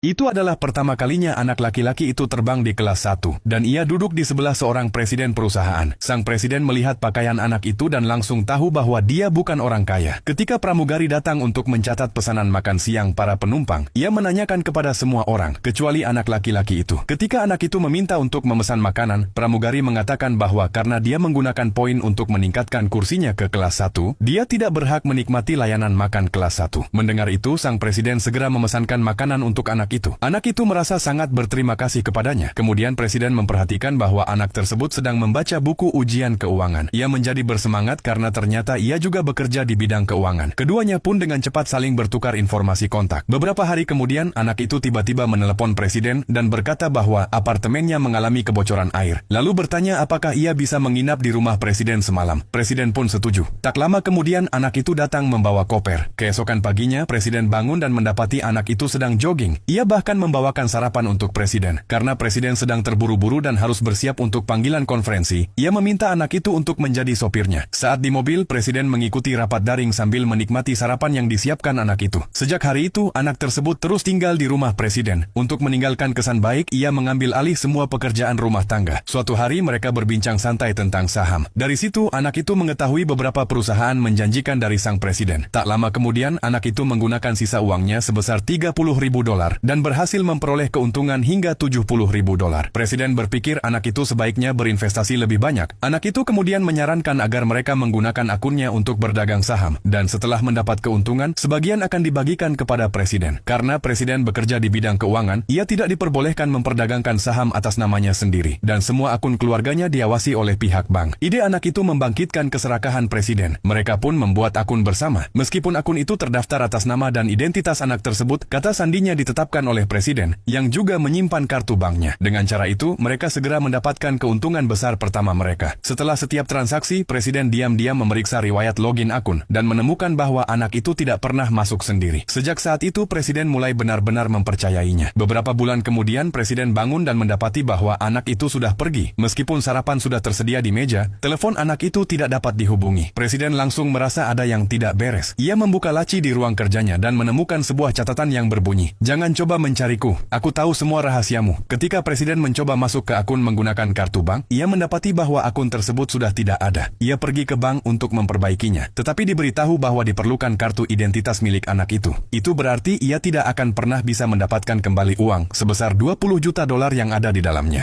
Itu adalah pertama kalinya anak laki-laki itu terbang di kelas 1, dan ia duduk di sebelah seorang presiden perusahaan. Sang presiden melihat pakaian anak itu dan langsung tahu bahwa dia bukan orang kaya. Ketika pramugari datang untuk mencatat pesanan makan siang para penumpang, ia menanyakan kepada semua orang, kecuali anak laki-laki itu. Ketika anak itu meminta untuk memesan makanan, pramugari mengatakan bahwa karena dia menggunakan poin untuk meningkatkan kursinya ke kelas 1, dia tidak berhak menikmati layanan makan kelas 1. Mendengar itu, sang presiden segera memesankan makanan untuk anak itu. Anak itu merasa sangat berterima kasih kepadanya. Kemudian presiden memperhatikan bahwa anak tersebut sedang membaca buku ujian keuangan. Ia menjadi bersemangat karena ternyata ia juga bekerja di bidang keuangan. Keduanya pun dengan cepat saling bertukar informasi kontak. Beberapa hari kemudian, anak itu tiba-tiba menelepon presiden dan berkata bahwa apartemennya mengalami kebocoran air. Lalu bertanya apakah ia bisa menginap di rumah presiden semalam. Presiden pun setuju. Tak lama kemudian, anak itu datang membawa koper. Keesokan paginya, presiden bangun dan mendapati anak itu sedang jogging. Ia bahkan membawakan sarapan untuk presiden. Karena presiden sedang terburu-buru dan harus bersiap untuk panggilan konferensi, ia meminta anak itu untuk menjadi sopirnya. Saat di mobil, presiden mengikuti rapat daring sambil menikmati sarapan yang disiapkan anak itu. Sejak hari itu, anak tersebut terus tinggal di rumah presiden. Untuk meninggalkan kesan baik, ia mengambil alih semua pekerjaan rumah tangga. Suatu hari mereka berbincang santai tentang saham. Dari situ, anak itu mengetahui beberapa perusahaan menjanjikan dari sang presiden. Tak lama kemudian, anak itu menggunakan sisa uangnya sebesar $30.000 dan berhasil memperoleh keuntungan hingga $70.000. Presiden berpikir anak itu sebaiknya berinvestasi lebih banyak. Anak itu kemudian menyarankan agar mereka menggunakan akunnya untuk berdagang saham. Dan setelah mendapat keuntungan, sebagian akan dibagikan kepada presiden. Karena presiden bekerja di bidang keuangan, ia tidak diperbolehkan memperdagangkan saham atas namanya sendiri. Dan semua akun keluarganya diawasi oleh pihak bank. Ide anak itu membangkitkan keserakahan presiden. Mereka pun membuat akun bersama. Meskipun akun itu terdaftar atas nama dan identitas anak tersebut, kata sandinya ditetapkan oleh presiden, yang juga menyimpan kartu banknya. Dengan cara itu, mereka segera mendapatkan keuntungan besar pertama mereka. Setelah setiap transaksi, presiden diam-diam memeriksa riwayat login akun, dan menemukan bahwa anak itu tidak pernah masuk sendiri. Sejak saat itu, presiden mulai benar-benar mempercayainya. Beberapa bulan kemudian, presiden bangun dan mendapati bahwa anak itu sudah pergi. Meskipun sarapan sudah tersedia di meja, telepon anak itu tidak dapat dihubungi. Presiden langsung merasa ada yang tidak beres. Ia membuka laci di ruang kerjanya dan menemukan sebuah catatan yang berbunyi, "Jangan coba mencariku, aku tahu semua rahasiamu." Ketika presiden mencoba masuk ke akun menggunakan kartu bank, ia mendapati bahwa akun tersebut sudah tidak ada. Ia pergi ke bank untuk memperbaikinya, tetapi diberitahu bahwa diperlukan kartu identitas milik anak itu. Itu berarti ia tidak akan pernah bisa mendapatkan kembali uang sebesar $20 juta yang ada di dalamnya.